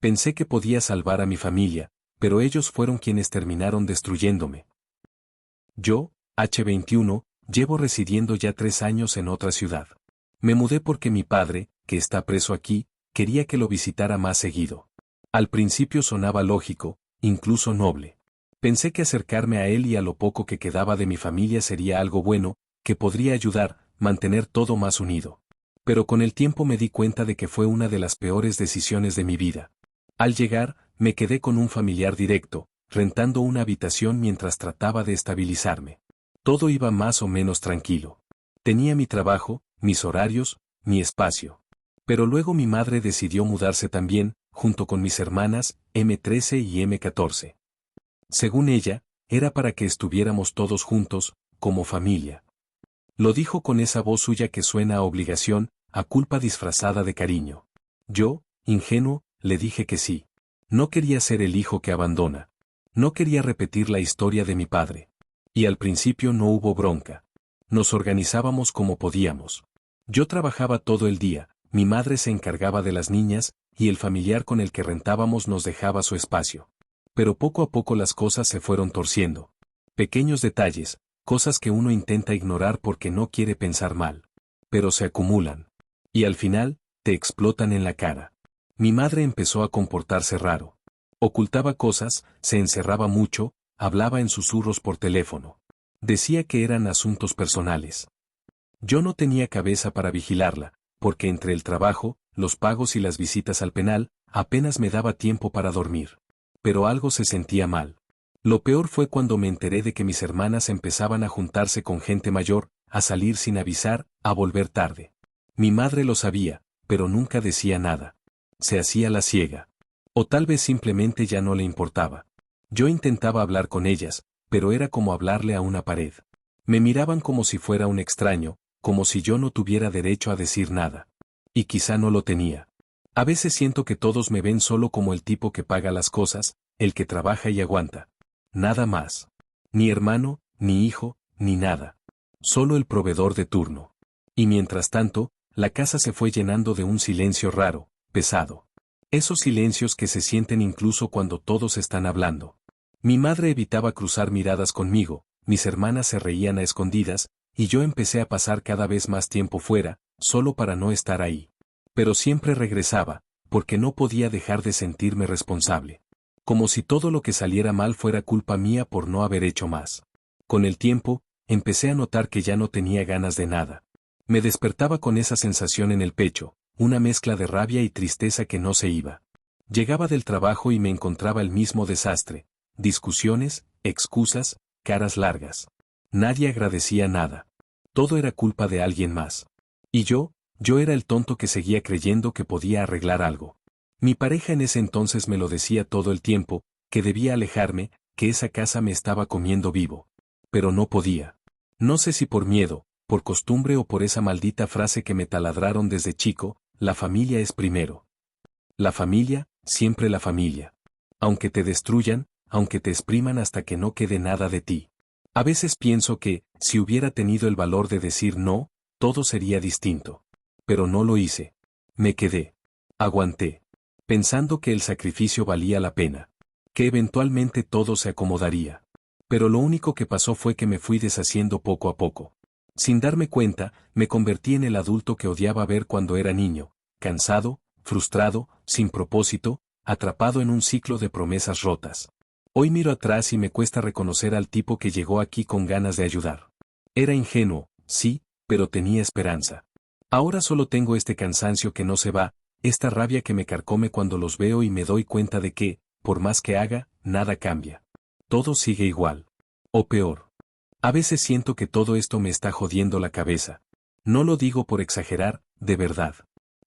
Pensé que podía salvar a mi familia, pero ellos fueron quienes terminaron destruyéndome. Yo, H21, llevo residiendo ya 3 años en otra ciudad. Me mudé porque mi padre, que está preso aquí, quería que lo visitara más seguido. Al principio sonaba lógico, incluso noble. Pensé que acercarme a él y a lo poco que quedaba de mi familia sería algo bueno, que podría ayudar, mantener todo más unido. Pero con el tiempo me di cuenta de que fue una de las peores decisiones de mi vida. Al llegar, me quedé con un familiar directo, rentando una habitación mientras trataba de estabilizarme. Todo iba más o menos tranquilo. Tenía mi trabajo, mis horarios, mi espacio. Pero luego mi madre decidió mudarse también, junto con mis hermanas, M13 y M14. Según ella, era para que estuviéramos todos juntos, como familia. Lo dijo con esa voz suya que suena a obligación, a culpa disfrazada de cariño. Yo, ingenuo, le dije que sí. No quería ser el hijo que abandona. No quería repetir la historia de mi padre. Y al principio no hubo bronca. Nos organizábamos como podíamos. Yo trabajaba todo el día, mi madre se encargaba de las niñas, y el familiar con el que rentábamos nos dejaba su espacio. Pero poco a poco las cosas se fueron torciendo. Pequeños detalles, cosas que uno intenta ignorar porque no quiere pensar mal. Pero se acumulan. Y al final, te explotan en la cara. Mi madre empezó a comportarse raro. Ocultaba cosas, se encerraba mucho, hablaba en susurros por teléfono. Decía que eran asuntos personales. Yo no tenía cabeza para vigilarla, porque entre el trabajo, los pagos y las visitas al penal, apenas me daba tiempo para dormir. Pero algo se sentía mal. Lo peor fue cuando me enteré de que mis hermanas empezaban a juntarse con gente mayor, a salir sin avisar, a volver tarde. Mi madre lo sabía, pero nunca decía nada. Se hacía la ciega. O tal vez simplemente ya no le importaba. Yo intentaba hablar con ellas, pero era como hablarle a una pared. Me miraban como si fuera un extraño, como si yo no tuviera derecho a decir nada. Y quizá no lo tenía. A veces siento que todos me ven solo como el tipo que paga las cosas, el que trabaja y aguanta. Nada más. Ni hermano, ni hijo, ni nada. Solo el proveedor de turno. Y mientras tanto, la casa se fue llenando de un silencio raro, pesado. Esos silencios que se sienten incluso cuando todos están hablando. Mi madre evitaba cruzar miradas conmigo, mis hermanas se reían a escondidas, y yo empecé a pasar cada vez más tiempo fuera, solo para no estar ahí. Pero siempre regresaba, porque no podía dejar de sentirme responsable. Como si todo lo que saliera mal fuera culpa mía por no haber hecho más. Con el tiempo, empecé a notar que ya no tenía ganas de nada. Me despertaba con esa sensación en el pecho, una mezcla de rabia y tristeza que no se iba. Llegaba del trabajo y me encontraba el mismo desastre, discusiones, excusas, caras largas. Nadie agradecía nada. Todo era culpa de alguien más. Y yo era el tonto que seguía creyendo que podía arreglar algo. Mi pareja en ese entonces me lo decía todo el tiempo, que debía alejarme, que esa casa me estaba comiendo vivo. Pero no podía. No sé si por miedo, por costumbre o por esa maldita frase que me taladraron desde chico, la familia es primero. La familia, siempre la familia. Aunque te destruyan, aunque te expriman hasta que no quede nada de ti. A veces pienso que, si hubiera tenido el valor de decir no, todo sería distinto. Pero no lo hice. Me quedé. Aguanté. Pensando que el sacrificio valía la pena. Que eventualmente todo se acomodaría. Pero lo único que pasó fue que me fui deshaciendo poco a poco. Sin darme cuenta, me convertí en el adulto que odiaba ver cuando era niño, cansado, frustrado, sin propósito, atrapado en un ciclo de promesas rotas. Hoy miro atrás y me cuesta reconocer al tipo que llegó aquí con ganas de ayudar. Era ingenuo, sí, pero tenía esperanza. Ahora solo tengo este cansancio que no se va, esta rabia que me carcome cuando los veo y me doy cuenta de que, por más que haga, nada cambia. Todo sigue igual. O peor. A veces siento que todo esto me está jodiendo la cabeza. No lo digo por exagerar, de verdad.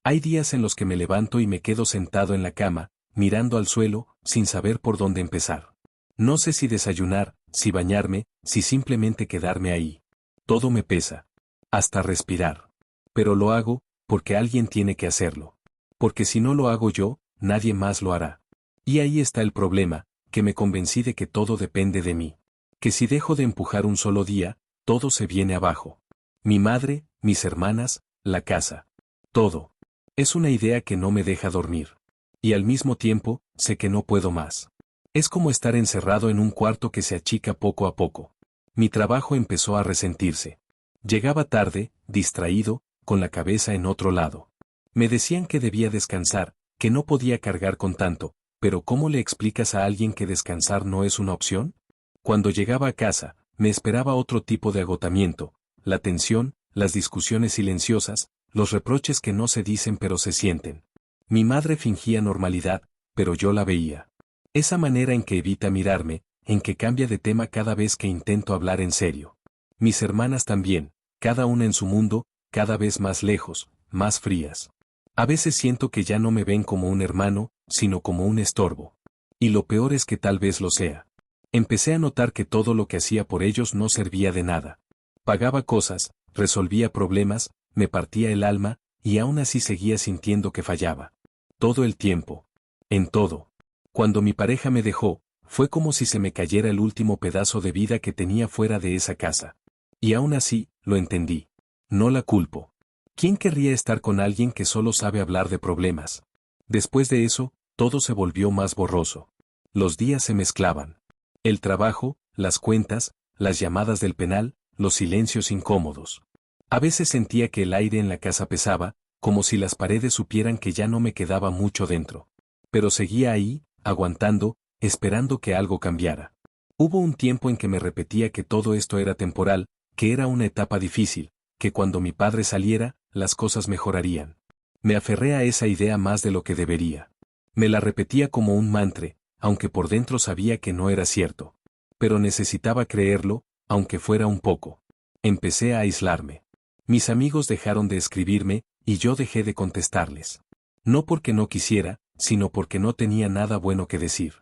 Hay días en los que me levanto y me quedo sentado en la cama, mirando al suelo, sin saber por dónde empezar. No sé si desayunar, si bañarme, si simplemente quedarme ahí. Todo me pesa. Hasta respirar. Pero lo hago, porque alguien tiene que hacerlo. Porque si no lo hago yo, nadie más lo hará. Y ahí está el problema, que me convencí de que todo depende de mí. Que si dejo de empujar un solo día, todo se viene abajo. Mi madre, mis hermanas, la casa. Todo. Es una idea que no me deja dormir. Y al mismo tiempo, sé que no puedo más. Es como estar encerrado en un cuarto que se achica poco a poco. Mi trabajo empezó a resentirse. Llegaba tarde, distraído, con la cabeza en otro lado. Me decían que debía descansar, que no podía cargar con tanto, pero ¿cómo le explicas a alguien que descansar no es una opción? Cuando llegaba a casa, me esperaba otro tipo de agotamiento, la tensión, las discusiones silenciosas, los reproches que no se dicen pero se sienten. Mi madre fingía normalidad, pero yo la veía. Esa manera en que evita mirarme, en que cambia de tema cada vez que intento hablar en serio. Mis hermanas también, cada una en su mundo, cada vez más lejos, más frías. A veces siento que ya no me ven como un hermano, sino como un estorbo. Y lo peor es que tal vez lo sea. Empecé a notar que todo lo que hacía por ellos no servía de nada. Pagaba cosas, resolvía problemas, me partía el alma, y aún así seguía sintiendo que fallaba. Todo el tiempo. En todo. Cuando mi pareja me dejó, fue como si se me cayera el último pedazo de vida que tenía fuera de esa casa. Y aún así, lo entendí. No la culpo. ¿Quién querría estar con alguien que solo sabe hablar de problemas? Después de eso, todo se volvió más borroso. Los días se mezclaban. El trabajo, las cuentas, las llamadas del penal, los silencios incómodos. A veces sentía que el aire en la casa pesaba, como si las paredes supieran que ya no me quedaba mucho dentro. Pero seguía ahí, aguantando, esperando que algo cambiara. Hubo un tiempo en que me repetía que todo esto era temporal, que era una etapa difícil, que cuando mi padre saliera, las cosas mejorarían. Me aferré a esa idea más de lo que debería. Me la repetía como un mantra, aunque por dentro sabía que no era cierto. Pero necesitaba creerlo, aunque fuera un poco. Empecé a aislarme. Mis amigos dejaron de escribirme, y yo dejé de contestarles. No porque no quisiera, sino porque no tenía nada bueno que decir.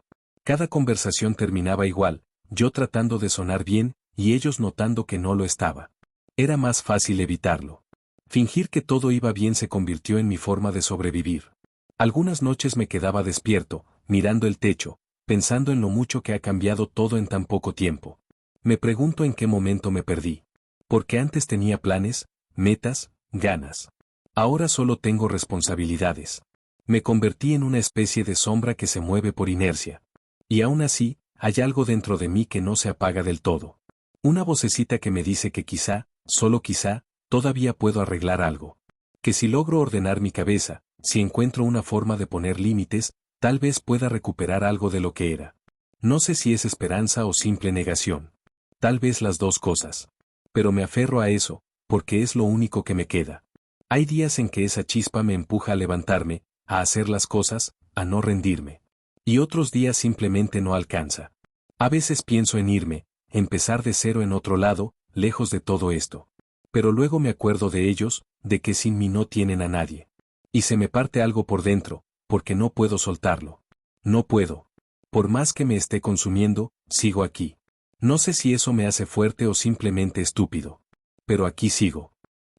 Cada conversación terminaba igual, yo tratando de sonar bien, y ellos notando que no lo estaba. Era más fácil evitarlo. Fingir que todo iba bien se convirtió en mi forma de sobrevivir. Algunas noches me quedaba despierto, mirando el techo, pensando en lo mucho que ha cambiado todo en tan poco tiempo. Me pregunto en qué momento me perdí. Porque antes tenía planes, metas, ganas. Ahora solo tengo responsabilidades. Me convertí en una especie de sombra que se mueve por inercia. Y aún así, hay algo dentro de mí que no se apaga del todo. Una vocecita que me dice que quizá, solo quizá, todavía puedo arreglar algo. Que si logro ordenar mi cabeza, si encuentro una forma de poner límites, tal vez pueda recuperar algo de lo que era. No sé si es esperanza o simple negación. Tal vez las dos cosas. Pero me aferro a eso, porque es lo único que me queda. Hay días en que esa chispa me empuja a levantarme, a hacer las cosas, a no rendirme. Y otros días simplemente no alcanza. A veces pienso en irme, empezar de cero en otro lado, lejos de todo esto. Pero luego me acuerdo de ellos, de que sin mí no tienen a nadie. Y se me parte algo por dentro, porque no puedo soltarlo. No puedo. Por más que me esté consumiendo, sigo aquí. No sé si eso me hace fuerte o simplemente estúpido. Pero aquí sigo.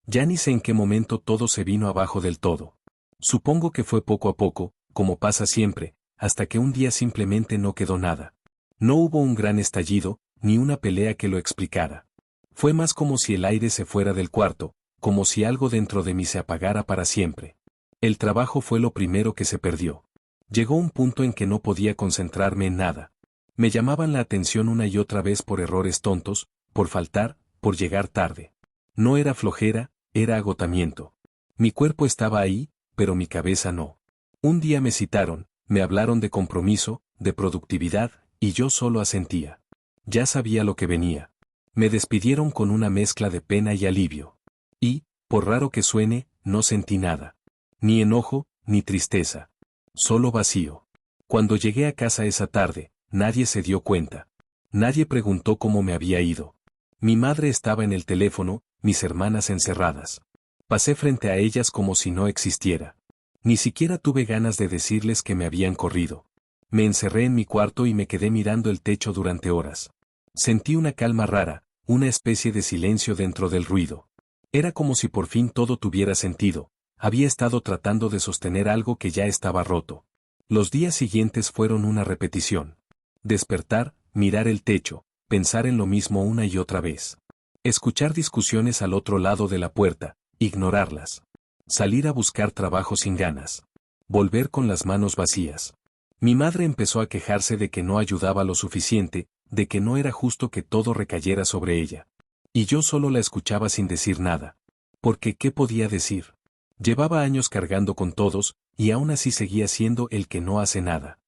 Ya ni sé en qué momento todo se vino abajo del todo. Supongo que fue poco a poco, como pasa siempre, hasta que un día simplemente no quedó nada. No hubo un gran estallido, ni una pelea que lo explicara. Fue más como si el aire se fuera del cuarto, como si algo dentro de mí se apagara para siempre. El trabajo fue lo primero que se perdió. Llegó un punto en que no podía concentrarme en nada. Me llamaban la atención una y otra vez por errores tontos, por faltar, por llegar tarde. No era flojera, era agotamiento. Mi cuerpo estaba ahí, pero mi cabeza no. Un día me citaron, me hablaron de compromiso, de productividad, y yo solo asentía. Ya sabía lo que venía. Me despidieron con una mezcla de pena y alivio. Y, por raro que suene, no sentí nada. Ni enojo, ni tristeza. Solo vacío. Cuando llegué a casa esa tarde, nadie se dio cuenta. Nadie preguntó cómo me había ido. Mi madre estaba en el teléfono, mis hermanas encerradas. Pasé frente a ellas como si no existiera. Ni siquiera tuve ganas de decirles que me habían corrido. Me encerré en mi cuarto y me quedé mirando el techo durante horas. Sentí una calma rara, una especie de silencio dentro del ruido. Era como si por fin todo tuviera sentido. Había estado tratando de sostener algo que ya estaba roto. Los días siguientes fueron una repetición. Despertar, mirar el techo, pensar en lo mismo una y otra vez. Escuchar discusiones al otro lado de la puerta, ignorarlas. Salir a buscar trabajo sin ganas. Volver con las manos vacías. Mi madre empezó a quejarse de que no ayudaba lo suficiente, de que no era justo que todo recayera sobre ella. Y yo solo la escuchaba sin decir nada. Porque ¿qué podía decir? Llevaba años cargando con todos, y aún así seguía siendo el que no hace nada.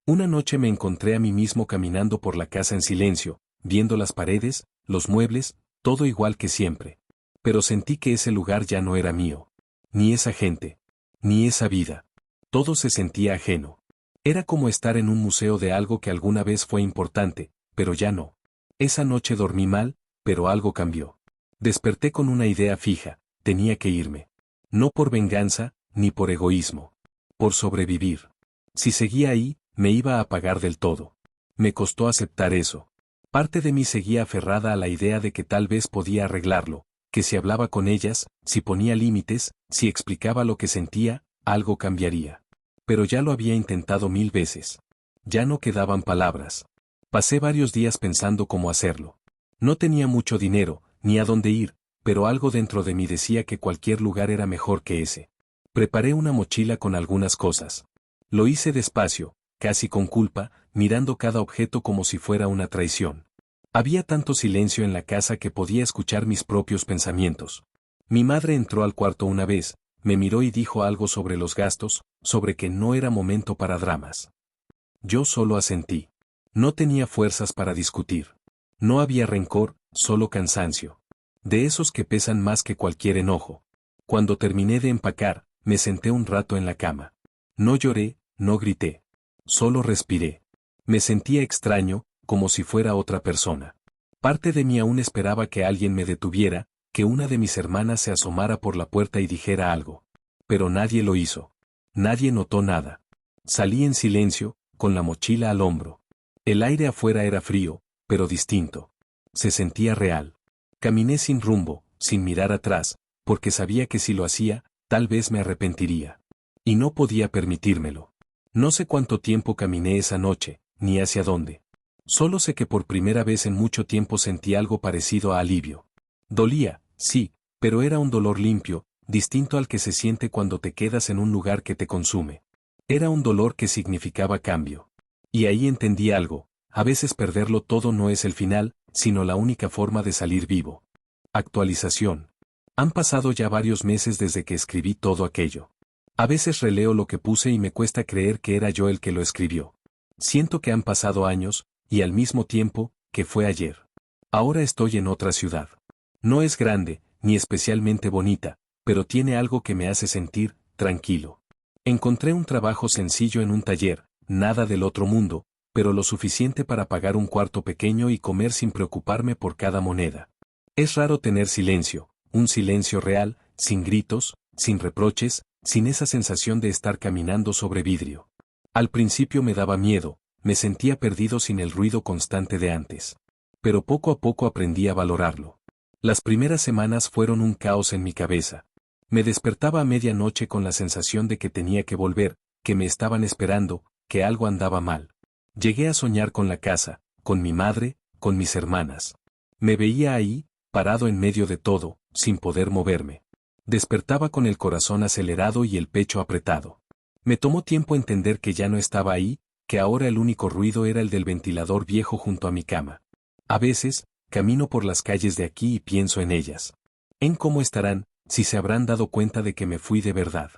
Una noche me encontré a mí mismo caminando por la casa en silencio, viendo las paredes, los muebles, todo igual que siempre. Pero sentí que ese lugar ya no era mío. Ni esa gente. Ni esa vida. Todo se sentía ajeno. Era como estar en un museo de algo que alguna vez fue importante, pero ya no. Esa noche dormí mal, pero algo cambió. Desperté con una idea fija, tenía que irme. No por venganza, ni por egoísmo. Por sobrevivir. Si seguía ahí, me iba a apagar del todo. Me costó aceptar eso. Parte de mí seguía aferrada a la idea de que tal vez podía arreglarlo, que si hablaba con ellas, si ponía límites, si explicaba lo que sentía, algo cambiaría. Pero ya lo había intentado 1000 veces. Ya no quedaban palabras. Pasé varios días pensando cómo hacerlo. No tenía mucho dinero, ni a dónde ir, pero algo dentro de mí decía que cualquier lugar era mejor que ese. Preparé una mochila con algunas cosas. Lo hice despacio, casi con culpa, mirando cada objeto como si fuera una traición. Había tanto silencio en la casa que podía escuchar mis propios pensamientos. Mi madre entró al cuarto una vez, me miró y dijo algo sobre los gastos, sobre que no era momento para dramas. Yo solo asentí. No tenía fuerzas para discutir. No había rencor, solo cansancio. De esos que pesan más que cualquier enojo. Cuando terminé de empacar, me senté un rato en la cama. No lloré, no grité. Solo respiré. Me sentía extraño, como si fuera otra persona. Parte de mí aún esperaba que alguien me detuviera, que una de mis hermanas se asomara por la puerta y dijera algo. Pero nadie lo hizo. Nadie notó nada. Salí en silencio, con la mochila al hombro. El aire afuera era frío, pero distinto. Se sentía real. Caminé sin rumbo, sin mirar atrás, porque sabía que si lo hacía, tal vez me arrepentiría. Y no podía permitírmelo. No sé cuánto tiempo caminé esa noche, ni hacia dónde. Solo sé que por primera vez en mucho tiempo sentí algo parecido a alivio. Dolía, sí, pero era un dolor limpio, distinto al que se siente cuando te quedas en un lugar que te consume. Era un dolor que significaba cambio. Y ahí entendí algo, a veces perderlo todo no es el final, sino la única forma de salir vivo. Actualización. Han pasado ya varios meses desde que escribí todo aquello. A veces releo lo que puse y me cuesta creer que era yo el que lo escribió. Siento que han pasado años, y al mismo tiempo, que fue ayer. Ahora estoy en otra ciudad. No es grande, ni especialmente bonita, pero tiene algo que me hace sentir tranquilo. Encontré un trabajo sencillo en un taller, nada del otro mundo, pero lo suficiente para pagar un cuarto pequeño y comer sin preocuparme por cada moneda. Es raro tener silencio, un silencio real, sin gritos, sin reproches, sin esa sensación de estar caminando sobre vidrio. Al principio me daba miedo, me sentía perdido sin el ruido constante de antes. Pero poco a poco aprendí a valorarlo. Las primeras semanas fueron un caos en mi cabeza. Me despertaba a medianoche con la sensación de que tenía que volver, que me estaban esperando, que algo andaba mal. Llegué a soñar con la casa, con mi madre, con mis hermanas. Me veía ahí, parado en medio de todo, sin poder moverme. Despertaba con el corazón acelerado y el pecho apretado. Me tomó tiempo entender que ya no estaba ahí, que ahora el único ruido era el del ventilador viejo junto a mi cama. A veces, camino por las calles de aquí y pienso en ellas. En cómo estarán, si se habrán dado cuenta de que me fui de verdad.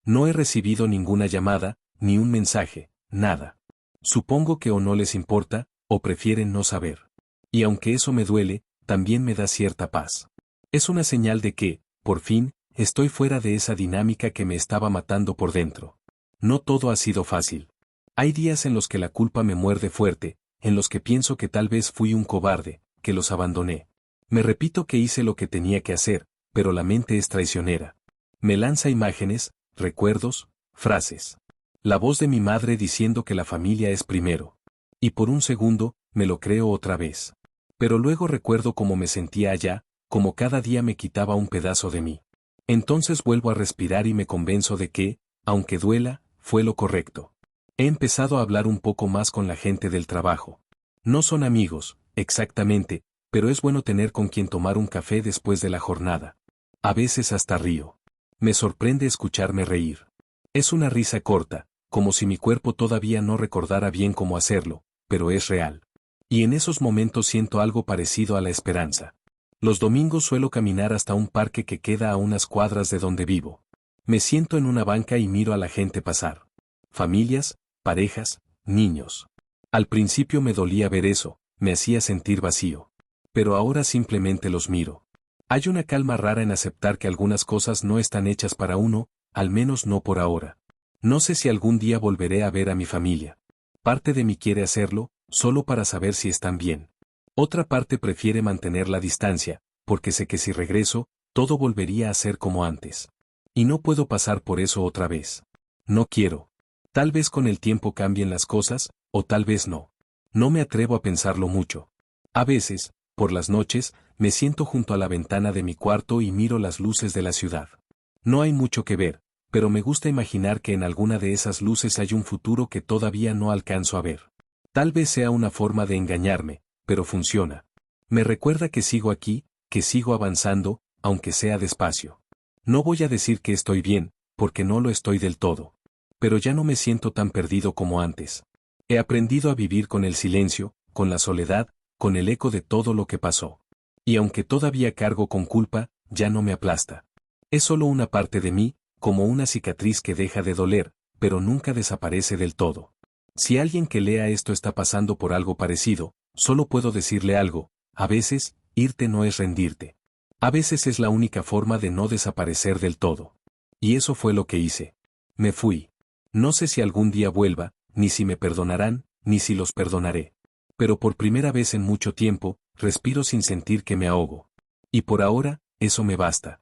No he recibido ninguna llamada, ni un mensaje, nada. Supongo que o no les importa, o prefieren no saber. Y aunque eso me duele, también me da cierta paz. Es una señal de que, por fin, estoy fuera de esa dinámica que me estaba matando por dentro. No todo ha sido fácil. Hay días en los que la culpa me muerde fuerte, en los que pienso que tal vez fui un cobarde, que los abandoné. Me repito que hice lo que tenía que hacer, pero la mente es traicionera. Me lanza imágenes, recuerdos, frases. La voz de mi madre diciendo que la familia es primero. Y por un segundo, me lo creo otra vez. Pero luego recuerdo cómo me sentía allá, como cada día me quitaba un pedazo de mí. Entonces vuelvo a respirar y me convenzo de que, aunque duela, fue lo correcto. He empezado a hablar un poco más con la gente del trabajo. No son amigos, exactamente, pero es bueno tener con quien tomar un café después de la jornada. A veces hasta río. Me sorprende escucharme reír. Es una risa corta, como si mi cuerpo todavía no recordara bien cómo hacerlo, pero es real. Y en esos momentos siento algo parecido a la esperanza. Los domingos suelo caminar hasta un parque que queda a unas cuadras de donde vivo. Me siento en una banca y miro a la gente pasar. Familias, parejas, niños. Al principio me dolía ver eso, me hacía sentir vacío. Pero ahora simplemente los miro. Hay una calma rara en aceptar que algunas cosas no están hechas para uno, al menos no por ahora. No sé si algún día volveré a ver a mi familia. Parte de mí quiere hacerlo, solo para saber si están bien. Otra parte prefiere mantener la distancia, porque sé que si regreso, todo volvería a ser como antes. Y no puedo pasar por eso otra vez. No quiero. Tal vez con el tiempo cambien las cosas, o tal vez no. No me atrevo a pensarlo mucho. A veces, por las noches, me siento junto a la ventana de mi cuarto y miro las luces de la ciudad. No hay mucho que ver, pero me gusta imaginar que en alguna de esas luces hay un futuro que todavía no alcanzo a ver. Tal vez sea una forma de engañarme, pero funciona. Me recuerda que sigo aquí, que sigo avanzando, aunque sea despacio. No voy a decir que estoy bien, porque no lo estoy del todo. Pero ya no me siento tan perdido como antes. He aprendido a vivir con el silencio, con la soledad, con el eco de todo lo que pasó. Y aunque todavía cargo con culpa, ya no me aplasta. Es solo una parte de mí, como una cicatriz que deja de doler, pero nunca desaparece del todo. Si alguien que lea esto está pasando por algo parecido, solo puedo decirle algo: a veces, irte no es rendirte. A veces es la única forma de no desaparecer del todo. Y eso fue lo que hice. Me fui. No sé si algún día vuelva, ni si me perdonarán, ni si los perdonaré. Pero por primera vez en mucho tiempo, respiro sin sentir que me ahogo. Y por ahora, eso me basta.